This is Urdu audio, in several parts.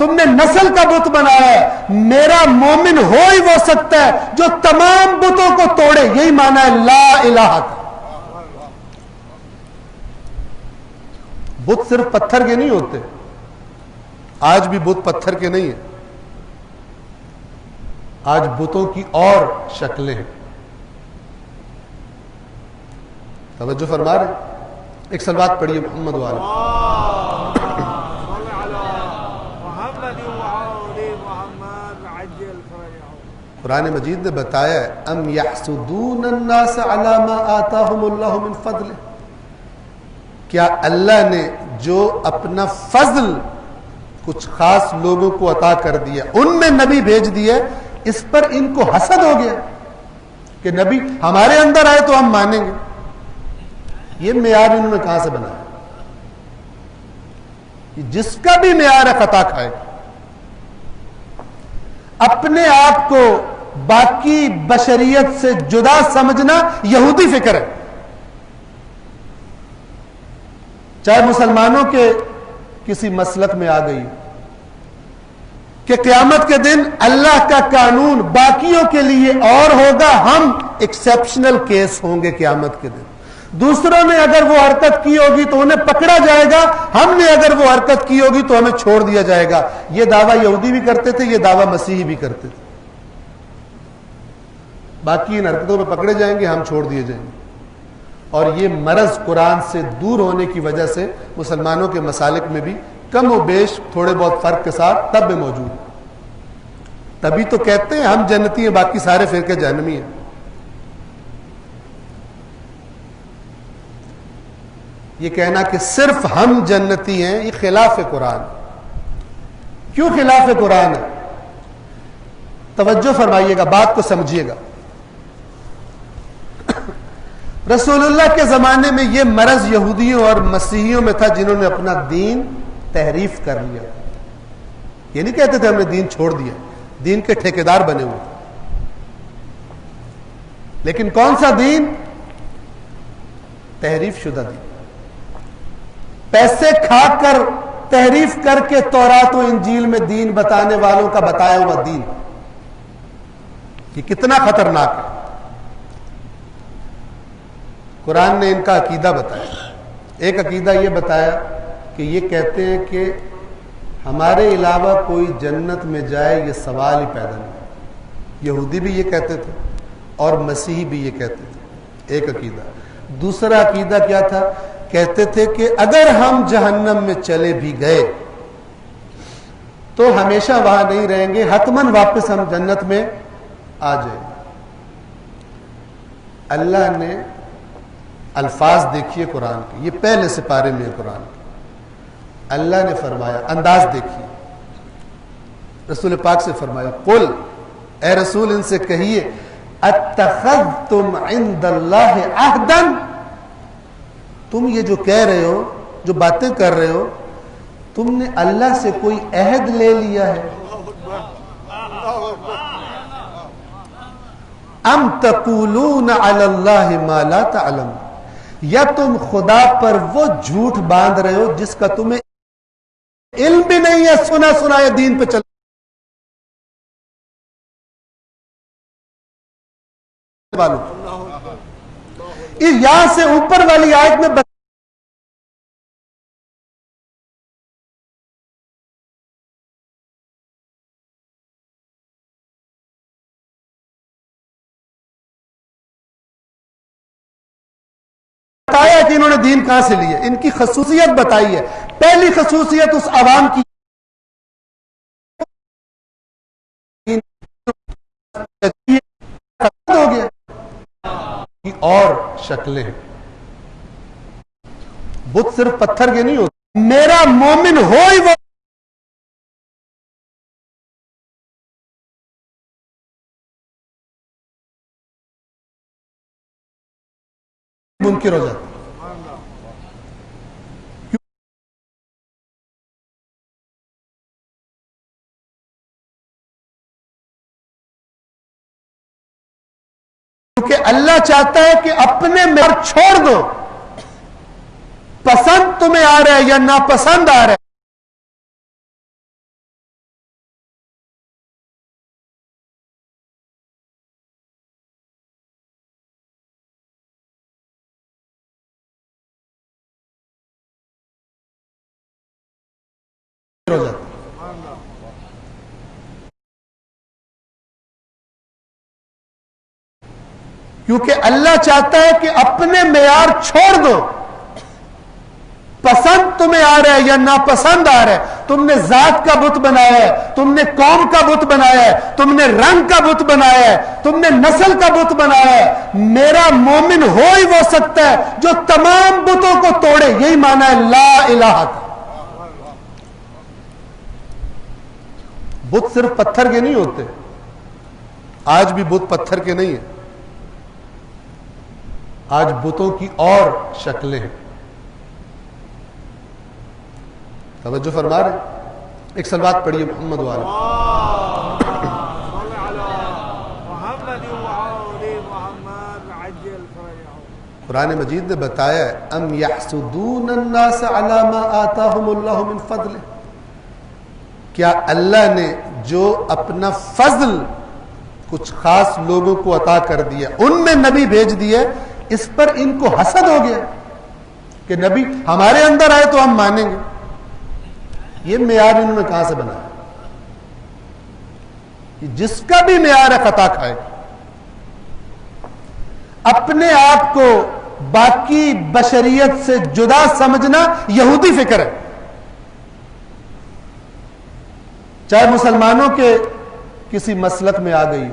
تم نے نسل کا بت بنایا ہے، میرا مومن ہو ہی وہ سکتا ہے جو تمام بتوں کو توڑے. یہی معنی ہے لا الہ کا. بت صرف پتھر کے نہیں ہوتے، آج بھی بت پتھر کے نہیں ہیں، آج بتوں کی اور شکلیں ہیں. توجہ فرما رہے ہیں؟ ایک صلوات پڑھیے محمد والا. قرآن مجید نے بتایا ہے ام یحسدون الناس علی ما آتاہم اللہ من فضل، کیا اللہ نے جو اپنا فضل کچھ خاص لوگوں کو عطا کر دیا، ان میں نبی بھیج دیا، اس پر ان کو حسد ہو گیا کہ نبی ہمارے اندر آئے تو ہم مانیں گے. یہ معیار انہوں نے کہاں سے بنایا؟ جس کا بھی معیار ہے خطا کھائے. اپنے آپ کو باقی بشریت سے جدا سمجھنا یہودی فکر ہے. چاہے مسلمانوں کے کسی مسلک میں آ گئی کہ قیامت کے دن اللہ کا قانون باقیوں کے لیے اور ہوگا، ہم ایکسیپشنل کیس ہوں گے قیامت کے دن. دوسروں نے اگر وہ حرکت کی ہوگی تو انہیں پکڑا جائے گا، ہم نے اگر وہ حرکت کی ہوگی تو ہمیں چھوڑ دیا جائے گا. یہ دعویٰ یہودی بھی کرتے تھے، یہ دعویٰ مسیحی بھی کرتے تھے. باقی ان حرکتوں میں پکڑے جائیں گے، ہم چھوڑ دیے جائیں گے. اور یہ مرض قرآن سے دور ہونے کی وجہ سے مسلمانوں کے مسالک میں بھی کم و بیش تھوڑے بہت فرق کے ساتھ تب بھی موجود ہے. تبھی تو کہتے ہیں ہم جنتی ہیں، باقی سارے فرقے جہنمی ہیں. یہ کہنا کہ صرف ہم جنتی ہیں، یہ خلاف قرآن. کیوں خلاف قرآن ہے؟ توجہ فرمائیے گا، بات کو سمجھیے گا. رسول اللہ کے زمانے میں یہ مرض یہودیوں اور مسیحیوں میں تھا جنہوں نے اپنا دین تحریف کر لیا. یہ نہیں کہتے تھے ہم نے دین چھوڑ دیا، دین کے ٹھیکیدار بنے ہوئے. لیکن کون سا دین؟ تحریف شدہ دین. پیسے کھا کر تحریف کر کے تورات و انجیل میں دین بتانے والوں کا بتایا ہوا دین. یہ کتنا خطرناک ہے. قرآن نے ان کا عقیدہ بتایا. ایک عقیدہ یہ بتایا کہ یہ کہتے ہیں کہ ہمارے علاوہ کوئی جنت میں جائے یہ سوال ہی پیدا نہیں. یہودی بھی یہ کہتے تھے اور مسیحی بھی یہ کہتے تھے. ایک عقیدہ. دوسرا عقیدہ کیا تھا؟ کہتے تھے کہ اگر ہم جہنم میں چلے بھی گئے تو ہمیشہ وہاں نہیں رہیں گے، حتماً واپس ہم جنت میں آ جائیں گے. اللہ نے الفاظ دیکھیے قرآن کے، یہ پہلے سپارے میں قرآن کے. اللہ نے فرمایا، انداز دیکھیے، رسول پاک سے فرمایا قل، اے رسول ان سے کہیے اتخذتم عند اللہ عہدا، تم یہ جو کہہ رہے ہو، جو باتیں کر رہے ہو، تم نے اللہ سے کوئی عہد لے لیا ہے؟ ام تقولون علی اللہ ما لا تعلمون، یا تم خدا پر وہ جھوٹ باندھ رہے ہو جس کا تمہیں علم بھی نہیں ہے، سنا سنایا دین پہ چل. یہاں سے اوپر والی آیت میں بتایا کہ انہوں نے دین کہاں سے لیا. ان کی خصوصیت بتائی ہے. پہلی خصوصیت اس عوام کی ہو گیا اور شکلیں. بت صرف پتھر کے نہیں ہوتے. میرا مومن ہو ہی وہ منکر ہو جاتا. کیونکہ اللہ چاہتا ہے کہ اپنے میں چھوڑ دو. پسند تمہیں آ رہا ہے یا ناپسند آ رہا ہے، ہو جاتا. کیونکہ اللہ چاہتا ہے کہ اپنے معیار چھوڑ دو. پسند تمہیں آ رہا ہے یا ناپسند آ رہا ہے، تم نے ذات کا بت بنایا ہے، تم نے قوم کا بت بنایا ہے، تم نے رنگ کا بت بنایا ہے، تم نے نسل کا بت بنایا ہے. میرا مومن ہو ہی وہ سکتا ہے جو تمام بتوں کو توڑے. یہی معنی ہے لا الہ کا. بت صرف پتھر کے نہیں ہوتے، آج بھی بت پتھر کے نہیں ہیں، آج بتوں کی اور شکلیں ہیں. توجہ فرما رہے. ایک صلوات پڑھیے محمد والا. قرآن مجید نے بتایا ہے ام یحسدون الناس علی ما آتاہم اللہ من فضل. کیا اللہ نے جو اپنا فضل کچھ خاص لوگوں کو عطا کر دیا، ان میں نبی بھیج دیا، اس پر ان کو حسد ہو گیا کہ نبی ہمارے اندر آئے تو ہم مانیں گے؟ یہ معیار انہوں نے کہاں سے بنایا؟ جس کا بھی معیار ہے خطا کھائے. اپنے آپ کو باقی بشریت سے جدا سمجھنا یہودی فکر ہے. چاہے مسلمانوں کے کسی مسلک میں آ گئی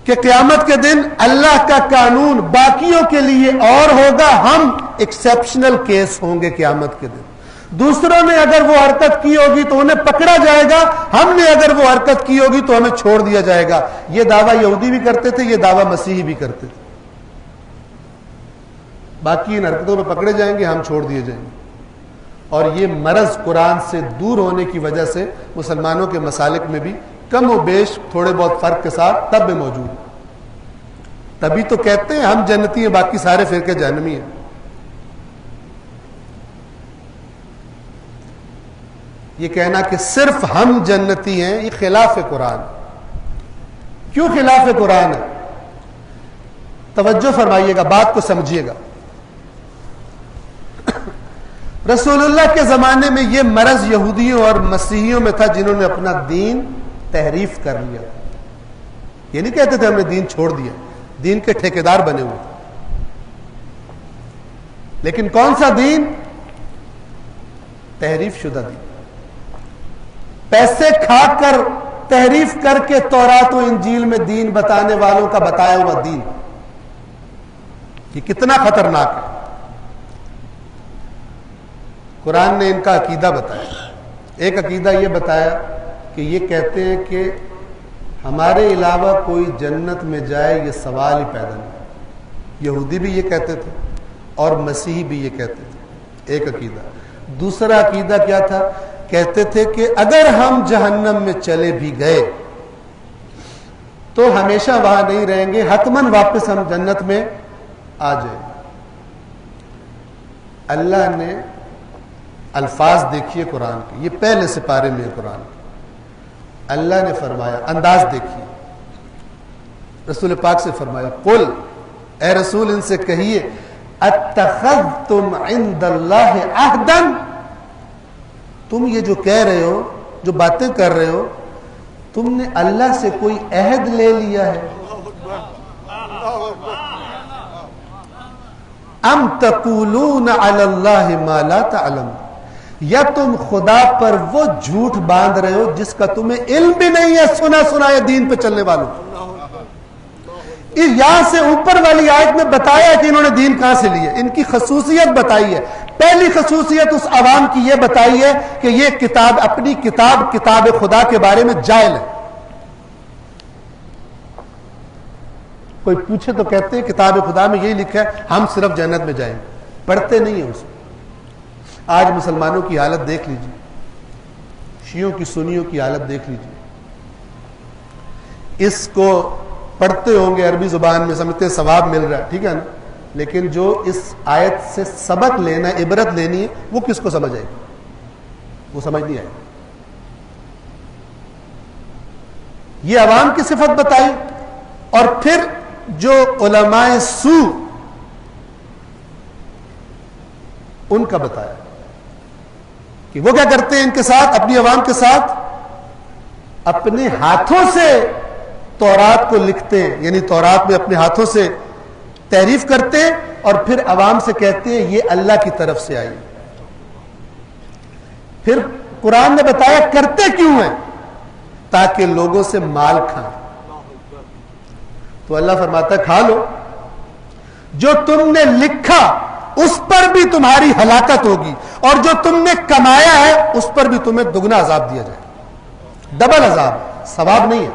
کہ قیامت کے دن اللہ کا قانون باقیوں کے لیے اور ہوگا، ہم ایکسیپشنل کیس ہوں گے قیامت کے دن. دوسروں نے اگر وہ حرکت کی ہوگی تو انہیں پکڑا جائے گا، ہم نے اگر وہ حرکت کی ہوگی تو ہمیں چھوڑ دیا جائے گا. یہ دعویٰ یہودی بھی کرتے تھے، یہ دعویٰ مسیحی بھی کرتے تھے. باقی ان حرکتوں میں پکڑے جائیں گے، ہم چھوڑ دیے جائیں گے. اور یہ مرض قرآن سے دور ہونے کی وجہ سے مسلمانوں کے مسالک میں بھی کم و بیش تھوڑے بہت فرق کے ساتھ تب بھی موجود ہے. تبھی تو کہتے ہیں ہم جنتی ہیں، باقی سارے فرقے جہنمی ہیں. یہ کہنا کہ صرف ہم جنتی ہیں یہ خلاف قرآن. کیوں خلاف قرآن ہے؟ توجہ فرمائیے گا، بات کو سمجھیے گا. رسول اللہ کے زمانے میں یہ مرض یہودیوں اور مسیحیوں میں تھا جنہوں نے اپنا دین تحریف کر لیا. یہ نہیں کہتے تھے ہم نے دین چھوڑ دیا، دین کے ٹھیکیدار بنے ہوئے. لیکن کون سا دین؟ تحریف شدہ دین. پیسے کھا کر تحریف کر کے تورات و انجیل میں دین بتانے والوں کا بتایا ہوا دین. یہ کتنا خطرناک ہے. قرآن نے ان کا عقیدہ بتایا. ایک عقیدہ یہ بتایا کہ یہ کہتے ہیں کہ ہمارے علاوہ کوئی جنت میں جائے یہ سوال ہی پیدا نہیں. یہودی بھی یہ کہتے تھے اور مسیحی بھی یہ کہتے تھے. ایک عقیدہ. دوسرا عقیدہ کیا تھا؟ کہتے تھے کہ اگر ہم جہنم میں چلے بھی گئے تو ہمیشہ وہاں نہیں رہیں گے، حتماً واپس ہم جنت میں آ جائیں. اللہ نے الفاظ دیکھیے قرآن کے، یہ پہلے سپارے میں قرآن کے. اللہ نے فرمایا، انداز دیکھیے، رسول پاک سے فرمایا قل، اے رسول ان سے کہیے اتخذتم عند اللہ عہدا. تم یہ جو کہہ رہے ہو، جو باتیں کر رہے ہو، تم نے اللہ سے کوئی عہد لے لیا ہے؟ ام تقولون علی اللہ ما لا تعلم، یا تم خدا پر وہ جھوٹ باندھ رہے ہو جس کا تمہیں علم بھی نہیں ہے، سنا سنایا دین پہ چلنے والوں. یہاں سے اوپر والی آیت میں بتایا کہ انہوں نے دین کہاں سے لی ہے. ان کی خصوصیت بتائی ہے. پہلی خصوصیت اس عوام کی یہ بتائی ہے کہ یہ کتاب، اپنی کتاب، کتاب خدا کے بارے میں جاہل ہے. کوئی پوچھے تو کہتے ہیں کتاب خدا میں یہی لکھا ہے ہم صرف جنت میں جائیں گے. پڑھتے نہیں ہیں اس کو. آج مسلمانوں کی حالت دیکھ لیجیے، شیعوں کی سنیوں کی حالت دیکھ لیجیے. اس کو پڑھتے ہوں گے عربی زبان میں، سمجھتے ہیں ثواب مل رہا ہے، ٹھیک ہے نا، لیکن جو اس آیت سے سبق لینا ہے، عبرت لینی ہے، وہ کس کو سمجھ آئے گی؟ وہ سمجھ نہیں آئے گی. یہ عوام کی صفت بتائی، اور پھر جو علماء سو ان کا بتایا کہ وہ کیا کرتے ہیں ان کے ساتھ، اپنی عوام کے ساتھ اپنے ہاتھوں سے تورات کو لکھتے ہیں، یعنی تورات میں اپنے ہاتھوں سے تحریف کرتے ہیں اور پھر عوام سے کہتے ہیں یہ اللہ کی طرف سے آئی۔ پھر قرآن نے بتایا کرتے کیوں ہیں، تاکہ لوگوں سے مال کھائیں۔ تو اللہ فرماتا ہے کھا لو، جو تم نے لکھا اس پر بھی تمہاری ہلاکت ہوگی، اور جو تم نے کمایا ہے اس پر بھی تمہیں دگنا عذاب دیا جائے، ڈبل عذاب، ثواب نہیں ہے۔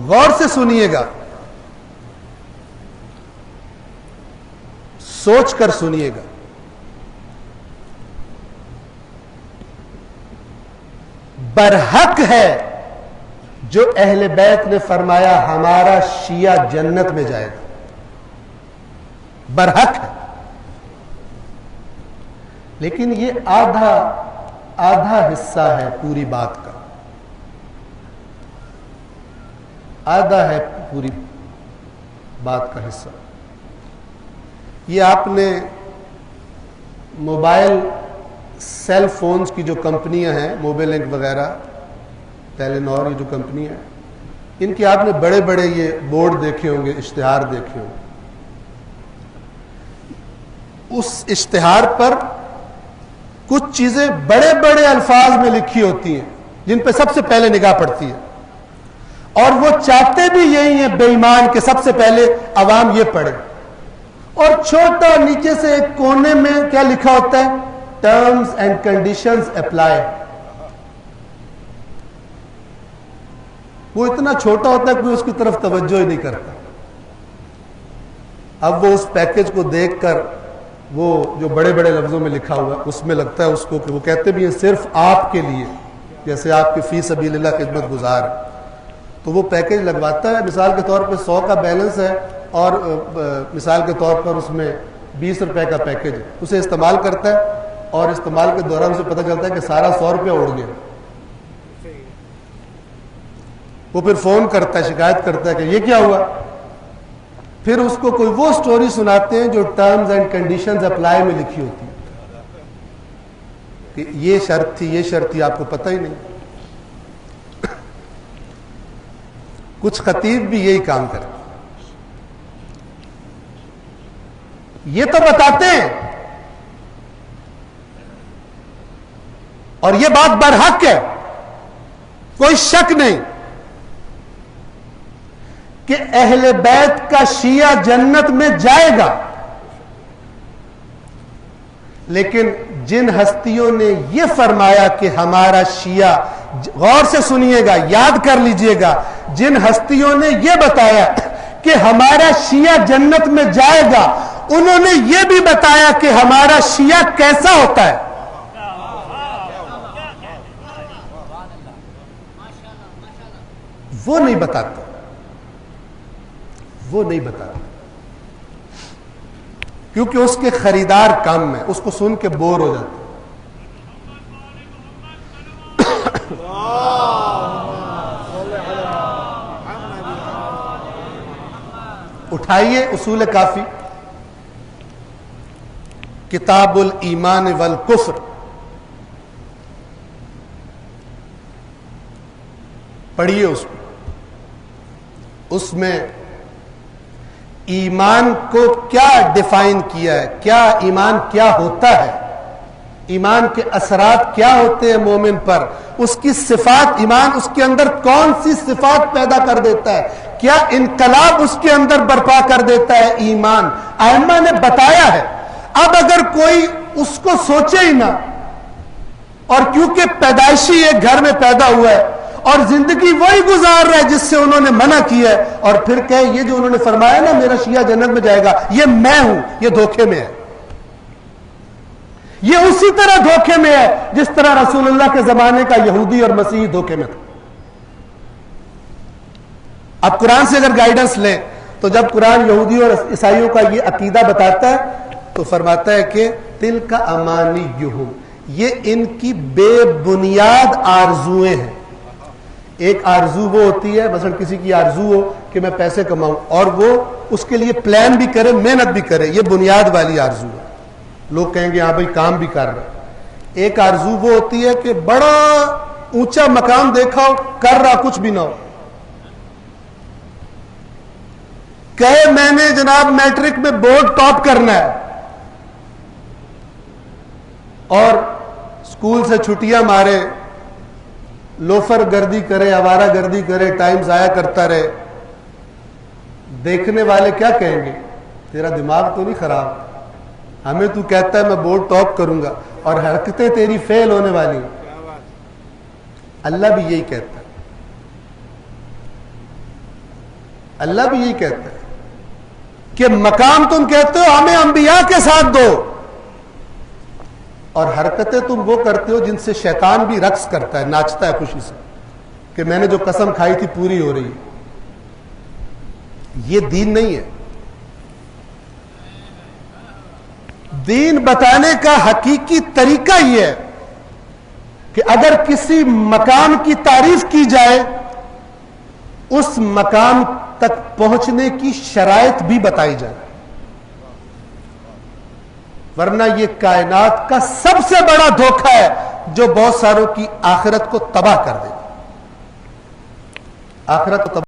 غور سے سنیے گا، سوچ کر سنیے گا۔ برحق ہے جو اہل بیت نے فرمایا ہمارا شیعہ جنت میں جائے گا، برحق ہے، لیکن یہ آدھا حصہ ہے پوری بات کا، آدھا ہے پوری بات کا حصہ۔ یہ آپ نے موبائل سیل فونز کی جو کمپنیاں ہیں، موبائل لنک وغیرہ، ٹیلی نور، یہ جو کمپنی ہیں، ان کے آپ نے بڑے بڑے یہ بورڈ دیکھے ہوں گے، اشتہار دیکھے ہوں گے۔ اس اشتہار پر کچھ چیزیں بڑے بڑے الفاظ میں لکھی ہوتی ہیں جن پہ سب سے پہلے نگاہ پڑتی ہے، اور وہ چاہتے بھی یہی ہیں بے ایمان کہ سب سے پہلے عوام یہ پڑھے، اور چھوٹا نیچے سے ایک کونے میں کیا لکھا ہوتا ہے، ٹرمز اینڈ کنڈیشنز اپلائی۔ وہ اتنا چھوٹا ہوتا ہے کوئی اس کی طرف توجہ ہی نہیں کرتا۔ اب وہ اس پیکج کو دیکھ کر وہ جو بڑے بڑے لفظوں میں لکھا ہوا ہے اس میں لگتا ہے اس کو کہ وہ کہتے بھی ہیں صرف آپ کے لیے، جیسے آپ کی فی سبیل اللہ خدمت گزار، تو وہ پیکج لگواتا ہے۔ مثال کے طور پہ 100 کا بیلنس ہے اور مثال کے طور پر اس میں 20 روپے کا پیکج ہے، اسے استعمال کرتا ہے اور استعمال کے دوران اسے پتہ چلتا ہے کہ سارا 100 روپیہ اڑ گیا۔ وہ پھر فون کرتا ہے، شکایت کرتا ہے کہ یہ کیا ہوا۔ پھر اس کو کوئی وہ سٹوری سناتے ہیں جو ٹرمز اینڈ کنڈیشنز اپلائی میں لکھی ہوتی ہے کہ یہ شرط تھی، یہ شرط تھی، آپ کو پتہ ہی نہیں۔ کچھ خطیب بھی یہی کام کرتے، یہ تو بتاتے ہیں، اور یہ بات برحق ہے، کوئی شک نہیں کہ اہل بیت کا شیعہ جنت میں جائے گا، لیکن جن ہستیوں نے یہ فرمایا کہ ہمارا شیعہ، غور سے سنیے گا، یاد کر لیجئے گا، جن ہستیوں نے یہ بتایا کہ ہمارا شیعہ جنت میں جائے گا، انہوں نے یہ بھی بتایا کہ ہمارا شیعہ کیسا ہوتا ہے۔ وہ نہیں بتاتا، وہ نہیں بتاتا، کیونکہ اس کے خریدار کم ہیں، اس کو سن کے بور ہو جاتے۔ اٹھائیے اصول کافی، کتاب الایمان والکفر، پڑھیے اس کو۔ اس میں ایمان کو کیا ڈیفائن کیا ہے، کیا ایمان کیا ہوتا ہے، ایمان کے اثرات کیا ہوتے ہیں مومن پر، اس کی صفات، ایمان اس کے اندر کون سی صفات پیدا کر دیتا ہے، کیا انقلاب اس کے اندر برپا کر دیتا ہے ایمان، ائمہ نے بتایا ہے۔ اب اگر کوئی اس کو سوچے ہی نہ، اور کیونکہ پیدائشی ایک گھر میں پیدا ہوا ہے اور زندگی وہی گزار رہا ہے جس سے انہوں نے منع کیا ہے، اور پھر کہے یہ جو انہوں نے فرمایا نا میرا شیعہ جنت میں جائے گا، یہ میں ہوں، یہ دھوکے میں ہے۔ یہ اسی طرح دھوکے میں ہے جس طرح رسول اللہ کے زمانے کا یہودی اور مسیحی دھوکے میں تھا۔ اب قرآن سے اگر گائیڈنس لیں تو جب قرآن یہودیوں اور عیسائیوں کا یہ عقیدہ بتاتا ہے تو فرماتا ہے کہ تلک امانیہم، یہ ان کی بے بنیاد آرزویں ہیں۔ ایک آرزو وہ ہوتی ہے، مثلا کسی کی آرزو ہو کہ میں پیسے کماؤں، اور وہ اس کے لیے پلان بھی کرے, محنت بھی کرے. یہ بنیاد والی آرزو ہے. لوگ کہیں گے ہاں بھائی کام بھی کر رہے. ایک آرزو وہ ہوتی ہے کہ بڑا اونچا مقام دیکھا ہو, کر رہا کچھ بھی نہ ہو. کہے میں نے جناب میٹرک میں بورڈ ٹاپ کرنا ہے, اور اسکول سے چھٹیاں مارے, لوفر گردی کرے, آوارہ گردی کرے, ٹائم ضائع کرتا رہے. دیکھنے والے کیا کہیں گے؟ تیرا دماغ تو نہیں خراب؟ ہمیں تو کہتا ہے میں بورڈ ٹاپ کروں گا اور حرکتیں تیری فیل ہونے والی ہیں. اللہ بھی یہی کہتا ہے. اللہ بھی یہی کہتا ہے کہ مقام تم کہتے ہو ہمیں انبیاء کے ساتھ دو, اور حرکتیں تم وہ کرتے ہو جن سے شیطان بھی رقص کرتا ہے, ناچتا ہے خوشی سے کہ میں نے جو قسم کھائی تھی پوری ہو رہی ہے. یہ دین نہیں ہے. دین بتانے کا حقیقی طریقہ یہ ہے کہ اگر کسی مقام کی تعریف کی جائے, اس مقام تک پہنچنے کی شرائط بھی بتائی جائے, ورنہ یہ کائنات کا سب سے بڑا دھوکہ ہے جو بہت ساروں کی آخرت کو تباہ کر دے گا. آخرت کو تباہ